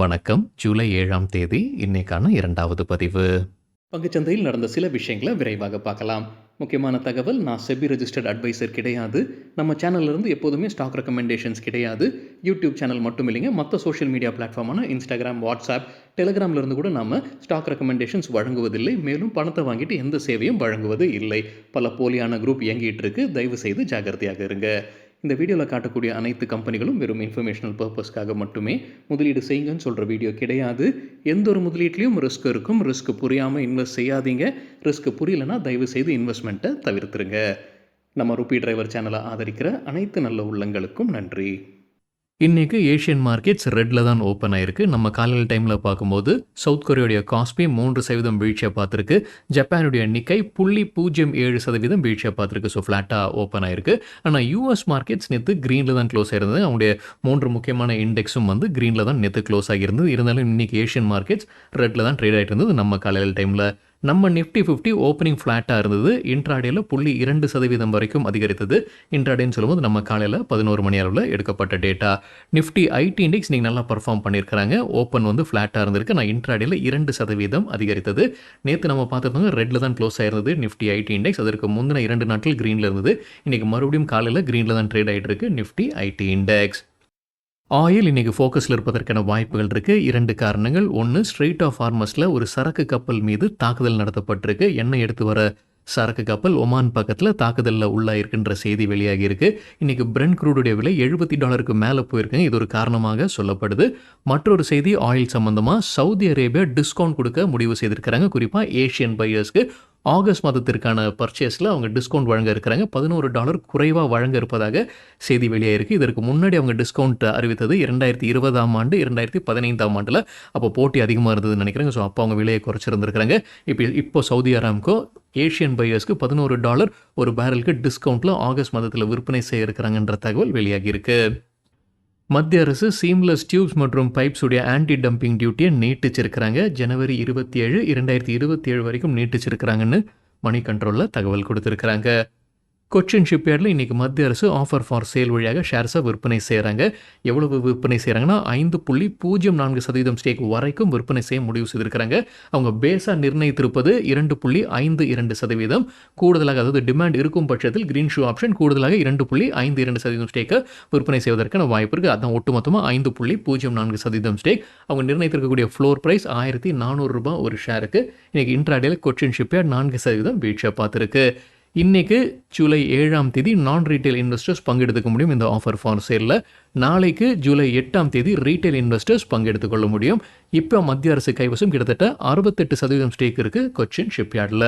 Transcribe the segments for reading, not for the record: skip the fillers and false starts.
வணக்கம். ஜூலை 7ஆம் தேதி இன்னைக்கான 2வது பதிவு. பங்குச்சந்தையில் நடந்த சில விஷயங்களை விரைவாக பார்க்கலாம். முக்கியமான தகவல், நான் செபி ரெஜிஸ்டர்ட் அட்வைசர் கிடையாது. நம்ம சேனல்ல இருந்து எப்போதுமே ஸ்டாக் ரெக்கமெண்டேஷன்ஸ் கிடையாது. யூடியூப் சேனல் மட்டும் இல்லைங்க, மற்ற சோஷியல் மீடியா பிளாட்ஃபார்மான இன்ஸ்டாகிராம், வாட்ஸ்அப், டெலிகிராம்ல இருந்து கூட நம்ம ஸ்டாக் ரெக்கமெண்டேஷன்ஸ் வழங்குவதில்லை. மேலும் பணத்தை வாங்கிட்டு எந்த சேவையும் வழங்குவது இல்லை. பல போலியான குரூப் இயங்கிட்டு இருக்கு. தயவு செய்து ஜாகிரதையாக இருங்க. இந்த வீடியோவில் காட்டக்கூடிய அனைத்து கம்பெனிகளும் வெறும் இன்ஃபர்மேஷனல் பர்பஸ்க்காக மட்டுமே முதலீடு செய்யுங்கன்னு சொல்கிற வீடியோ கிடையாது. எந்த ஒரு முதலீட்லையும் ரிஸ்க் இருக்கும். ரிஸ்க் புரியாமல் இன்வெஸ்ட் செய்யாதீங்க. ரிஸ்க் புரியலனா தயவு செய்து இன்வெஸ்ட்மெண்ட்டை தவிர்த்துருங்க. நம்ம ருபி டிரைவர் சேனலை ஆதரிக்கிற அனைத்து நல்ல உள்ளங்களுக்கும் நன்றி. இன்னைக்கு ஏஷியன் மார்க்கெட்ஸ் ரெட்டில் தான் ஓப்பன் ஆயிருக்கு. நம்ம காலையில் டைமில் பார்க்கும்போது சவுத் கொரியாவுடைய காஸ்பி 3% வீழ்ச்சியை பார்த்துருக்கு. ஜப்பானுடைய நிக்கை 0.07% வீழ்ச்சியை பார்த்துருக்கு. ஸோ ஃப்ளாட்டாக ஓப்பன் ஆயிருக்கு. ஆனால் யூஎஸ் மார்க்கெட்ஸ் நேற்று க்ரீனில் தான் க்ளோஸ் ஆயிருந்தது. அவங்களுடைய 3 முக்கியமான இண்டெக்ஸும் க்ரீனில் தான் நேற்று க்ளோஸ் ஆகியிருந்தது. இருந்தாலும் இன்னைக்கு ஏஷியன் மார்க்கெட்ஸ் ரெட்டில் தான் ட்ரேட் ஆகிட்டு இருந்தது. நம்ம காலையில் டைமில் நம்ம நிஃப்டி 50 ஓப்பனிங் ஃப்ளாட்டாக இருந்தது. இன்ட்ராடேயில் 0.2% வரைக்கும் அதிகரித்தது. இன்ட்ராடேன்னு சொல்லும்போது நம்ம காலையில் 11 மணி அளவில் எடுக்கப்பட்ட டேட்டா. நிஃப்டி ஐடி இண்டெக்ஸ் நீங்கள் நல்லா பர்ஃபார்ம் பண்ணியிருக்கிறாங்க. ஓப்பன் ஃப்ளாட்டாக இருந்திருக்கு. நான் இன்ட்ராடேயில் 2% அதிகரித்தது. நேற்று நம்ம பார்த்துருந்தோங்க ரெட்டில் தான் க்ளோஸ் ஆயிருந்தது நிஃப்டி ஐடி இண்டெக்ஸ். அதற்கு முந்தின 2 நாட்கள் க்ரீனில் இருந்தது. இன்றைக்கி மறுபடியும் காலையில் க்ரீனில் தான் ட்ரேட் ஆகிட்டு இருக்கு நிஃப்டி ஐடி இண்டெக்ஸ். ஆயில் இன்றைக்கி ஃபோக்கஸில் இருப்பதற்கான வாய்ப்புகள் இருக்குது. 2 காரணங்கள். ஒன்று, ஸ்ட்ரெய்ட் ஆஃப் ஹார்மஸில் ஒரு சரக்கு கப்பல் மீது தாக்குதல் நடத்தப்பட்டிருக்கு. எண்ணெய் எடுத்து வர சரக்கு கப்பல் ஒமான் பக்கத்தில் தாக்குதலில் உள்ளாயிருக்குன்ற செய்தி வெளியாகி இருக்குது. இன்றைக்கி பிரெண்ட் க்ரூடுடைய விலை $70 மேலே போயிருக்குங்க. இது ஒரு காரணமாக சொல்லப்படுது. மற்றொரு செய்தி ஆயில் சம்மந்தமாக, சவுதி அரேபியா டிஸ்கவுண்ட் கொடுக்க முடிவு செய்திருக்கிறாங்க. குறிப்பாக ஏஷியன் பையர்ஸ்க்கு ஆகஸ்ட் மாதத்திற்கான பர்ச்சேஸில் அவங்க டிஸ்கவுண்ட் வழங்க இருக்கிறாங்க. $11 குறைவாக வழங்க இருப்பதாக செய்தி வெளியாயிருக்கு. இதற்கு முன்னாடி அவங்க டிஸ்கவுண்ட் அறிவித்தது 2020ஆம் ஆண்டு, 2015ஆம் ஆண்டில். அப்போ போட்டி அதிகமாக இருந்ததுன்னு நினைக்கிறேங்க. ஸோ அப்போ அவங்க விலையை குறைச்சிருந்துருக்காங்க. இப்போ சவுதி அராம்கோ ஏஷியன் பையர்ஸ்க்கு $11 ஒரு பேரலுக்கு டிஸ்கவுண்ட்டில் ஆகஸ்ட் மாதத்தில் விற்பனை செய்ய இருக்கிறாங்கன்ற தகவல் வெளியாகி இருக்கு. மத்திய அரசு சீம்லெஸ் டியூப்ஸ் மற்றும் பைப்ஸ் உடைய ஆன்டி டம்பிங் டியூட்டியை நீட்டிச்சிருக்கிறாங்க. ஜனவரி 27, 2027 வரைக்கும் நீட்டிச்சிருக்கிறாங்கன்னு மணி கண்ட்ரோலில் தகவல் கொடுத்துருக்குறாங்க. கொச்சின் ஷிப்யார்டில் இன்றைக்கி மத்திய அரசு ஆஃபர் ஃபார் சேல் வழியாக ஷேர்ஸை விற்பனை செய்கிறாங்க. எவ்வளவு விற்பனை செய்கிறாங்கன்னா 5.04% ஸ்டேக் வரைக்கும் விற்பனை செய்ய முடிவு செய்திருக்கிறாங்க. அவங்க பேஸாக நிர்ணயித்திருப்பது 2.52%. கூடுதலாக, அதாவது டிமாண்ட் இருக்கும் பட்சத்தில் கிரீன் ஷூ ஆப்ஷன் கூடுதலாக 2.52% ஸ்டேக்கை விற்பனை செய்வதற்கான வாய்ப்பு இருக்குது. அதான் ஒட்டுமொத்தமாக 5.04% ஸ்டேக். அவங்க நிர்ணயித்திருக்கக்கூடிய ஃப்ளோர் ப்ரைஸ் $1,400 ஒரு ஷேருக்கு. இன்றைக்கி இன்ட்ராடேயில் கொச்சின் ஷிப்யார்ட் 4% வீழ்ச்சியை பார்த்துருக்கு. இன்றைக்கு ஜூலை 7ஆம் தேதி நான் ரீட்டைல் இன்வெஸ்டர்ஸ் பங்கெடுத்துக்க முடியும் இந்த ஆஃபர் ஃபார் சேலில். நாளைக்கு ஜூலை 8ஆம் தேதி ரீட்டைல் இன்வெஸ்டர்ஸ் பங்கெடுத்துக்கொள்ள முடியும். இப்போ மத்திய அரசு கைவசம் கிட்டத்தட்ட 68% ஸ்டேக் இருக்குது கொச்சின் ஷிப்யார்டில்.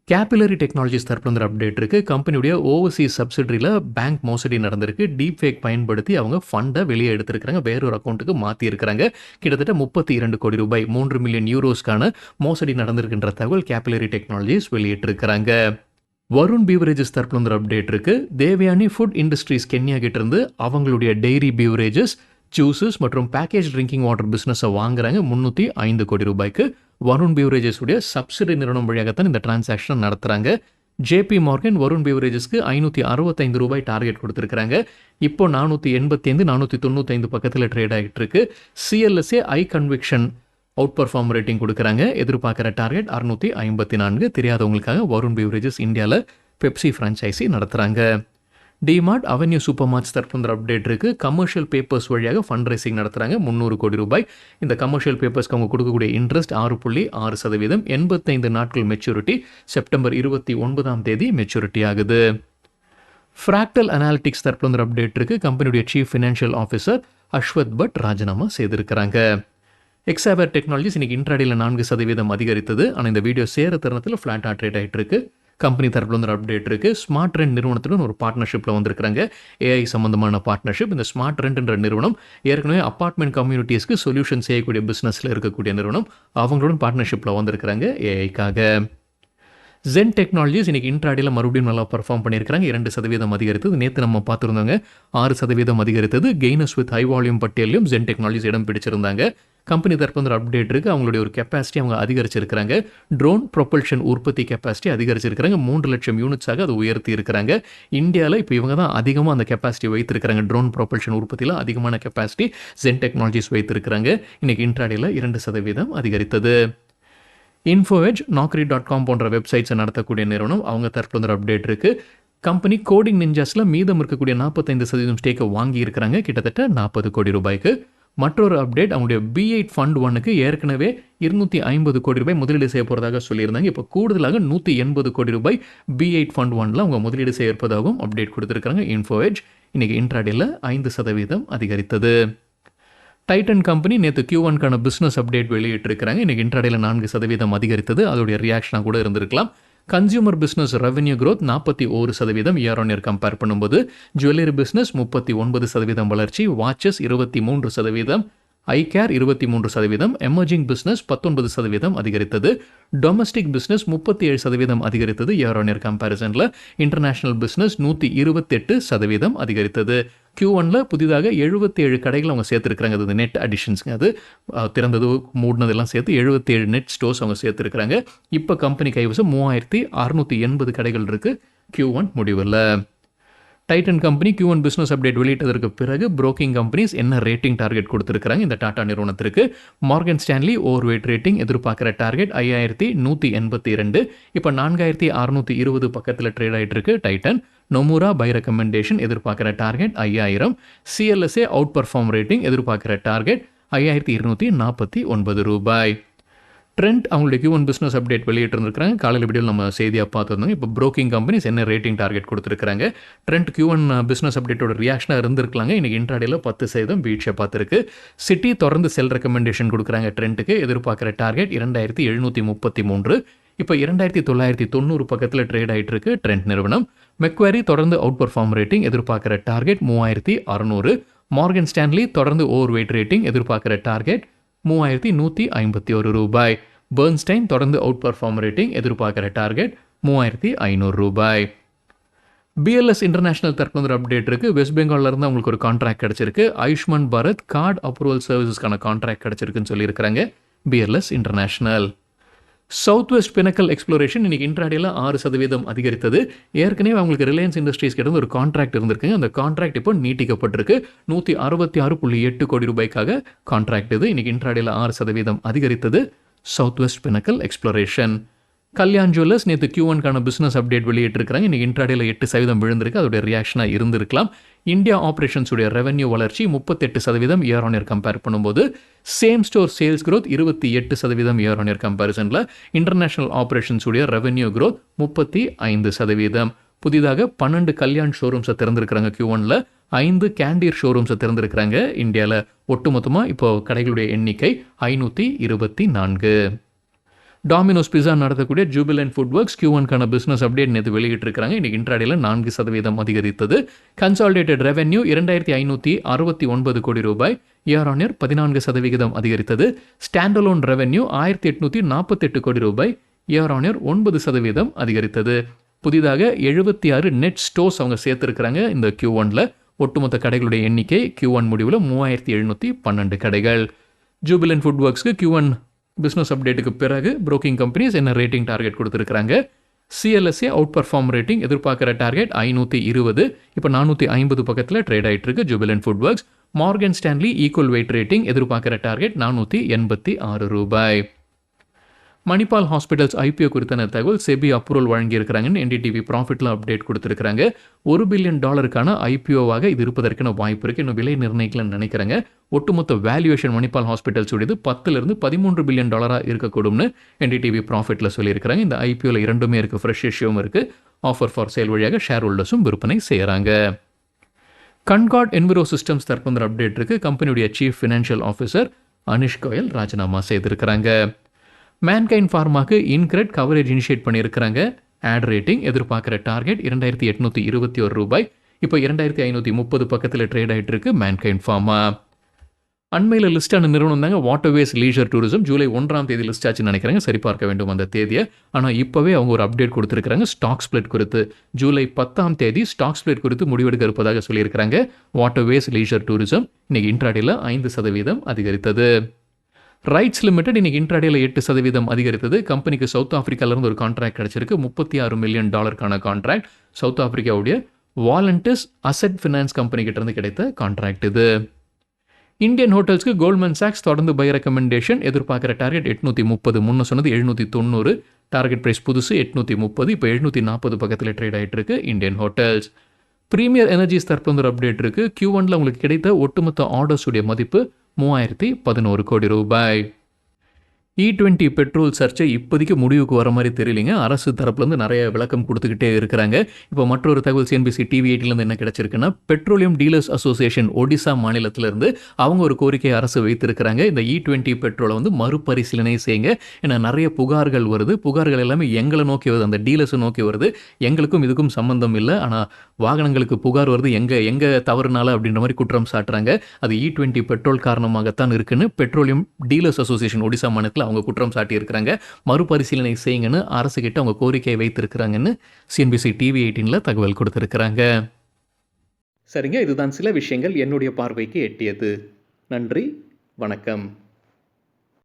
கேபிலரி டெக்னாலஜிஸ் தரப்புல அப்டேட் இருக்குது. கம்பெனியுடைய ஓவர்சீஸ் சப்சிடரியில் பேங்க் மோசடி நடந்திருக்கு. டீப் ஃபேக் பயன்படுத்தி அவங்க ஃபண்டை வெளியே எடுத்திருக்கிறாங்க. வேறொரு அக்கௌண்ட்டுக்கு மாற்றியிருக்கிறாங்க. கிட்டத்தட்ட 32 கோடி ரூபாய், 3 மில்லியன் யூரோஸ்க்கான மோசடி நடந்திருக்கின்ற தகவல் கேபிலரி டெக்னாலஜிஸ் வெளியிட்டிருக்கிறாங்க. வருண் பீவரேஜஸ் தரப்புல அப்டேட் இருக்குது. தேவயானி ஃபுட் இண்டஸ்ட்ரீஸ் கென்யா கிட்ட இருந்து அவங்களுடைய டெய்ரி பீவரேஜஸ், ஜூஸஸ் மற்றும் பேக்கேஜ் ட்ரிங்கிங் வாட்டர் பிஸ்னஸை வாங்குறாங்க 305 கோடி ரூபாய்க்கு. வருண் பீவரேஜஸ் உடைய சப்சிடி நிறுவனம் வழியாகத்தான் இந்த டிரான்சாக்ஷன் நடத்துகிறாங்க. ஜேபி மார்கன் வருண் பீவரேஜஸ்க்கு $565 டார்கெட் கொடுத்துருக்காங்க. இப்போ 485, 495 பக்கத்தில் ட்ரேட் ஆகிட்டு இருக்கு. சிஎல்எஸ்ஏ ஐ கன்விக்ஷன் அவுட் பர்ஃபார்ம் ரேட்டிங் கொடுக்குறாங்க. எதிர்பார்க்குற டார்கெட் 654. தெரியாதவங்களுக்காக வருண் பீவரேஜஸ் இந்தியாவில் பெப்சி ஃப்ரான்ச்சைசி நடத்துகிறாங்க. டிமார்ட் அவென்யூ சூப்பர் மார்ட்ஸ் தரப்புல அப்டேட் இருக்குது. கமர்ஷியல் பேப்பர்ஸ் வழியாக ஃபண்ட் ரைசிங் நடத்துகிறாங்க 300 கோடி ரூபாய். இந்த கமர்ஷியல் பேப்பர்ஸ்க்கு அவங்க கொடுக்கக்கூடிய இன்ட்ரெஸ்ட் 6.6%. 85 நாட்கள் மெச்சூரிட்டி. செப்டம்பர் 29ஆம் தேதி மெச்சூரிட்டி ஆகுது. ஃப்ராக்டல் அனாலிட்டிக்ஸ் தரப்புல அப்டேட் இருக்குது. கம்பெனியுடைய chief financial officer Ashwath Bhat ராஜினாமா செய்திருக்கிறாங்க. எக்ஸாபர் டெக்னாலஜிஸ் இன்றைக்கி இன்ட்ராடேயில் 4% அதிகரித்தது. ஆனால் இந்த வீடியோ சேர தருணத்தில் ஃப்ளாட்டாக ட்ரேட் ஆகிட்டு இருக்கு. கம்பெனி தரப்புல அப்டேட் இருக்குது. ஸ்மார்ட் ரெண்ட் நிறுவனத்துடன் ஒரு பார்ட்னர்ஷிப்பில் வந்திருக்கிறாங்க. ஏஐ சம்பந்தமான பார்ட்னர்ஷிப். இந்த ஸ்மார்ட் ரெண்ட்ன்ற நிறுவனம் ஏற்கனவே அப்பார்ட்மெண்ட் கம்யூனிட்டிஸ்க்கு சொல்யூஷன் செய்யக்கூடிய பிஸ்னஸில் இருக்கக்கூடிய நிறுவனம். அவங்களுடன் பார்ட்னர்ஷிப்பில் வந்திருக்கிறாங்க ஏஐக்காக. ஜென் டெக்னாலஜிஸ் இன்றைக்கி இன்ட்ராடேயில் மறுபடியும் நல்லா பர்ஃபார்ம் பண்ணியிருக்கிறாங்க. 2% அதிகரித்தது. நேற்று நம்ம பார்த்துருந்தாங்க 6% அதிகரித்தது. கெய்னஸ் வித் ஹை வால்யூம் பட்டியலையும் ஜென் டெக்னாலஜிஸ் இடம் பிடிச்சிருந்தாங்க. கம்பெனி தரப்பு வந்து ஒரு அப்டேட் இருக்குது. அவங்களுடைய ஒரு கெப்பாசிட்டி அவங்க அதிகரிச்சிருக்கிறாங்க. ட்ரோன் ப்ரொபல்ஷன் உற்பத்தி கெப்பாசிட்டி அதிகரிச்சிருக்கிறாங்க. 3 லட்சம் யூனிட்ஸாக அதை உயர்த்தி இருக்கிறாங்க. இந்தியாவில் இப்போ இவங்க தான் அதிகமாக அந்த கெப்பாசிட்டி வைத்திருக்கிறாங்க. ட்ரோன் ப்ரொபல்ஷன் உற்பத்தியில் அதிகமான கெப்பாசிட்டி ஜென் டெக்னாலஜிஸ் வைத்திருக்கிறாங்க. இன்றைக்கி இன்ட்ராடேல 2% அதிகரித்தது. இன்ஃபோஎட்ஜ், naukri.com போன்ற வெப்சைட்ஸை நடத்தக்கூடிய நிறுவனம், அவங்க தரப்புல வந்து ஒரு அப்டேட் இருக்குது. கம்பெனி கோடிங் நிஞ்சாஸில் மீதம் இருக்கக்கூடிய 45% ஸ்டேக்கை வாங்கி இருக்கிறாங்க, கிட்டத்தட்ட 40 கோடி ரூபாய்க்கு. மற்றொரு அப்டேட், அவங்களுடைய B8 ஃபண்ட் 1க்கு ஏற்கனவே 250 கோடி ரூபாய் முதலீடு செய்ய போகிறதாக சொல்லியிருந்தாங்க. இப்போ கூடுதலாக 180 கோடி ரூபாய் B8 ஃபண்ட் 1ல அவங்க முதலீடு செய்ய இருப்பதாகவும் அப்டேட் கொடுத்துருக்காங்க இன்ஃபோஎட்ஜ். இன்றைக்கி இன்ட்ராடேல 5% அதிகரித்தது. டைட்டன் கம்பெனி நேற்று Q1க்கான பிஸ்னஸ் அப்டேட் வெளியிட்டிருக்கிறாங்க. இன்றைக்கி இன்ட்ராடேல 4% அதிகரித்தது. அதோடைய ரியாக்ஷனாக கூட இருந்திருக்கலாம். Consumer business revenue growth 41% year on year compare பண்ணும்போது, ஜுவல்லரி பிஸ்னஸ் 39% வளர்ச்சி, வாட்சஸ் 23%, ஐகேர் 23%, எமர்ஜிங் பிஸ்னஸ் 19% அதிகரித்தது. டொமஸ்டிக் பிஸ்னஸ் 37% அதிகரித்தது இயர் ஆன் இயர் கம்பேரிசனில். இன்டர்நேஷனல் பிஸ்னஸ் 128% அதிகரித்தது. Q1ல புதிதாக 77 கடைகள் அவங்க சேர்த்துருக்காங்க. அது நெட் அடிஷன்ஸுங்க. அது திறந்தது மூடினதெல்லாம் சேர்த்து 77 நெட் ஸ்டோர்ஸ் அவங்க சேர்த்துருக்காங்க. இப்போ கம்பெனி கைவசம் 3680 கடைகள் இருக்குது Q1 முடிவில். Titan company Q1 business update வெளியிட்டதற்கு பிறகு புரோக்கிங் கம்பெனிஸ் என்ன ரேட்டிங் டார்கெட் கொடுத்துருக்காங்க இந்த டாடா நிறுவனத்திற்கு. Morgan Stanley overweight rating எதிர்பார்க்குற டார்கெட் 5182. இப்போ 4620 பக்கத்தில் ட்ரேட் ஆகிட்டு இருக்கு டைட்டன். நொமுரா பை ரெக்கமெண்டேஷன் எதிர்பார்க்குற target 5000. CLSA outperform rating எதிர்பார்க்குற டார்கெட் 5249 ரூபாய். ட்ரெண்ட் அவங்களுடைய Q1 பிஸ்னஸ் அப்டேட் வெளியிட்டிருந்திருக்காங்க. காலையில் வீடியோவில் நம்ம செய்தியாக பார்த்துருந்தோம். இப்போ புரோக்கிங் கம்பெனிஸ் என்ன ரேட்டிங் டார்கெட் கொடுத்துருக்காங்க. ட்ரெண்ட் Q1 பிஸ்னஸ் அப்டேட்டோட ரியாக்ஷனாக இருந்திருக்கலாங்க. இன்றைக்கி இன்ட்ராடேல 10% வீழ்ச்சியை பார்த்துருக்கு. சிட்டி தொடர்ந்து செல் ரெக்கமெண்டேஷன் கொடுக்குறாங்க ட்ரெண்ட்டுக்கு. எதிர்பார்க்குற டார்கெட் 2733. இப்போ 2990 பக்கத்தில் ட்ரேட் ஆகிட்டு இருக்கு ட்ரெண்ட் நிறுவனம். மெக்வாரி தொடர்ந்து அவுட் பர்ஃபார்ம் ரேட்டிங் எதிர்பார்க்குற டார்கெட் 3600. மார்கன் ஸ்டான்லி தொடர்ந்து ஓவர் வெயிட் ரேட்டிங் எதிர்பார்க்குற டார்கெட் 3151 ரூபாய். பெர்ன்ஸ்டைன் தொடர்ந்து அவுட் பர்ஃபார்ம் ரேட்டிங் எதிர்பார்க்குற டார்கெட் 3500 ரூபாய். BLS இன்டர்நேஷனல் தரப்பு ஒரு அப்டேட் இருக்குது. வெஸ்ட் பெங்காலில் இருந்து அவங்களுக்கு ஒரு கான்ட்ராக்ட் கிடச்சிருக்கு. ஆயுஷ்மான் பாரத் கார்டு அப்ரூவல் சர்வீசஸ்க்கான கான்ட்ராக்ட் கிடச்சிருக்குன்னு சொல்லியிருக்கிறாங்க BLS international. South west pinnacle exploration இன்றைக்கி இன்ட்ராடேல 6% அதிகரித்தது. ஏற்கனவே அவங்களுக்கு ரிலையன்ஸ் இண்டஸ்ட்ரீஸ் கிட்ட ஒரு கான்ட்ராக்ட் இருந்திருக்குங்க. அந்த கான்ட்ராக்ட் இப்போ நீட்டிக்கப்பட்டிருக்கு. 166.8 கோடி ரூபாய்க்காக கான்ட்ராக்ட் இது. இன்றைக்கி இன்ட்ராடேல 6% அதிகரித்தது south west pinnacle exploration. Kalyan jewellers நேற்று Q1க்கான பிஸ்னஸ் அப்டேட் வெளியிட்டிருக்கிறாங்க. இன்றைக்கி இன்ட்ராடேல 8% விழுந்திருக்கு. அதோடைய ரியாக்ஷனாக இருந்திருக்கலாம். இந்தியா ஆப்ரேஷன்ஸுடைய ரெவென்யூ வளர்ச்சி 38% இயர் ஆன் இயர் கம்பேர் பண்ணும்போது, same store sales growth 28% year on year கம்பேரிசனில். இன்டர்நேஷனல் ஆப்ரேஷன்ஸுடைய ரெவென்யூ growth 35%. புதிதாக 12 கல்யாண் ஷோரூம்ஸை திறந்திருக்கிறாங்க Q1ல. 5 கேண்டீர் ஷோரூம்ஸை திறந்திருக்கிறாங்க இந்தியாவில். ஒட்டுமொத்தமாக இப்போ கடைகளுடைய எண்ணிக்கை 524. டாமினோஸ் பிஸா நடத்தக்கூடிய ஜூபிலண்ட் ஃபுட் ஒர்க்ஸ் Q1க்கான பிஸ்னஸ் அப்டேட் நேற்று வெளியிட்டிருக்கிறாங்க. இன்றைக்கி இன்ட்ராடேல 4% அதிகரித்தது. கன்சாலிடேட்டட் ரெவென்யூ 2569 கோடி ரூபாய் இயர் ஆன் இயர் 14% அதிகரித்தது. ஸ்டாண்டலோன் ரெவென்யூ 1848 கோடி ரூபாய் இயர் ஆன் இயர் 9% அதிகரித்தது. புதிதாக 76 நெட் ஸ்டோர்ஸ் அவங்க சேர்த்துருக்கிறாங்க இந்த Q1ல. ஒட்டுமொத்த கடைகளுடைய எண்ணிக்கை Q1 முடிவில் 3712 கடைகள். ஜூபிலண்ட் ஃபுட் ஒர்க்ஸ்க்கு Q1 பிஸ்னஸ் அப்டேட்டுக்கு பிறகு புரோக்கிங் கம்பெனிஸ் என்ன ரேட்டிங் டார்கெட் கொடுத்துருக்காங்க. CLSA அவுட் பர்ஃபார்ம் ரேட்டிங் எதிர்பார்க்குற டார்கெட் 520. இப்போ 450 பக்கத்தில் ட்ரேட் ஆகிட்டு இருக்கு Jubilant food works. Morgan Stanley equal wait rating எதிர்பார்க்குற டார்கெட் 486 ரூபாய். மணிபால் ஹாஸ்பிட்டல்ஸ் IPO குறித்தான தகவல் செபி அப்ரூவல் வழங்கியிருக்கிறாங்கன்னு NDTV ப்ராஃபிட்டில் அப்டேட் கொடுத்துருக்காங்க. $1 பில்லியன் IPOவாக இது இருப்பதற்கான வாய்ப்பு இருக்குது. இன்னும் விலை நிர்ணயிக்கலன்னு நினைக்கிறாங்க. ஒட்டுமொத்த வேல்யூவேஷன் மணிபால் ஹாஸ்பிட்டல்ஸ் உடையது 10 13 பில்லியன் இருக்கக்கூடும்னு NDTV ப்ராஃபிட்டில் சொல்லியிருக்கிறாங்க. இந்த IPOவில் இரண்டுமே இருக்குது. ஃப்ரெஷ் இஷ்யூவும் இருக்குது. ஆஃபர் ஃபார் சேல் வழியாக ஷேர் ஹோல்டர்ஸும் விற்பனை செய்கிறாங்க. கன்கார்ட் என்விரோ சிஸ்டம்ஸ் தரப்பு அப்டேட் இருக்குது. கம்பெனியுடைய chief financial officer Anish Goyal ராஜினாமா செய்திருக்கிறாங்க. மேன்கைண்ட் ஃபார்மாக்கு இன்கிரெட் கவரேஜ் இனிஷியேட் பண்ணியிருக்கிறாங்க. ஆட் ரேட்டிங் எதிர்பார்க்குற டார்கெட் 2821 ரூபாய். இப்போ 2530 பக்கத்தில் ட்ரேட் ஆகிட்டு இருக்கு மேன்கைண்ட் ஃபார்மா. அண்மையில் லிஸ்டான நிறுவனம் தாங்க வாட்டர்வேஸ் லீஜர் டூரிசம். ஜூலை 1ஆம் தேதி லிஸ்ட் ஆச்சுன்னு நினைக்கிறாங்க. சரி பார்க்க வேண்டும் அந்த தேதியை. ஆனால் இப்போவே அவங்க ஒரு அப்டேட் கொடுத்துருக்காங்க ஸ்டாக் ஸ்பிளிட் குறித்து. ஜூலை 10ஆம் தேதி ஸ்டாக் ஸ்பிளிட் குறித்து முடிவெடுக்க இருப்பதாக சொல்லியிருக்கிறாங்க வாட்டர்வேஸ் லீஜர் டூரிசம். இன்னைக்கு இன்ட்ராடேல 5% அதிகரித்தது. ரைட்ஸ் லிமிடெட் இன்னைக்கு இன்ட்ராடேல 8% அதிகரித்தது. கம்பெனிக்கு சவுத் ஆப்பிரிக்காவிலிருந்து ஒரு கான்ட்ராக்ட் கிடைச்சிருக்கு. $36 மில்லியன் கான்ட்ராக்ட். சவுத் ஆப்பிரிக்காவுடைய வாலண்டிஸ் அசெட் ஃபினான்ஸ் கம்பெனி கிட்ட இருந்து கிடைத்த கான்ட்ராக்ட் இது. இந்தியன் ஹோட்டல்ஸ்க்கு கோல்ட்மேன் சாக்ஸ் தொடர்ந்து பை ரெக்கமெண்டேஷன். எதிர்பார்க்குற டார்கெட் 830, முன்ன சொன்னது 790. டார்கெட் பிரைஸ் புதுசு 830, இப்போ 740 பக்கத்தில் ட்ரேட் ஆகிட்டு இருக்கு இந்தியன் ஹோட்டல்ஸ். பிரீமியர் எனர்ஜிஸ் தரப்புல ஒரு அப்டேட் இருக்கு. Q1ல உங்களுக்கு கிடைத்த ஒட்டுமொத்த ஆர்டர்ஸ் உடைய மதிப்பு 3011 கோடி ரூபாய். E20 பெட்ரோல் சர்ச்சை இப்போதைக்கு முடிவுக்கு வர மாதிரி தெரியலைங்க. அரசு தரப்புலேருந்து நிறைய விளக்கம் கொடுத்துக்கிட்டே இருக்கிறாங்க. இப்போ மற்றொரு தகவல் CNBC TV 8லேருந்து என்ன கிடைச்சிருக்குன்னா, பெட்ரோலியம் டீலர்ஸ் அசோசியேஷன் ஒடிசா மாநிலத்திலேருந்து அவங்க ஒரு கோரிக்கை அரசு வைத்திருக்கிறாங்க. இந்த E20 பெட்ரோலை வந்து மறுபரிசீலனை செய்யுங்க. ஏன்னா நிறைய புகார்கள் வருது. புகார்கள் எல்லாமே எங்களை நோக்கி வருது, அந்த டீலர்ஸை நோக்கி வருது. எங்களுக்கும் இதுக்கும் சம்பந்தம் இல்லை, ஆனால் வாகனங்களுக்கு புகார் வருது எங்கே தவறுனால அப்படின்ற மாதிரி குற்றம் சாட்டுறாங்க. அது E20 பெட்ரோல் காரணமாகத்தான் இருக்குன்னு பெட்ரோலியம் டீலர்ஸ் அசோசியேஷன் ஒடிசா மாநிலத்தில் அவங்க குற்றம் சாட்டியிருக்கிறாங்க. மறுபரிசீலனை செய்யுங்கன்னு அரசு கிட்ட அவங்க கோரிக்கையை வைத்திருக்கிறாங்கன்னு CNBC TV 18ல தகவல் கொடுத்திருக்கிறாங்க. சரிங்க, இதுதான் சில விஷயங்கள் என்னுடைய பார்வைக்கு எட்டியது. நன்றி, வணக்கம்.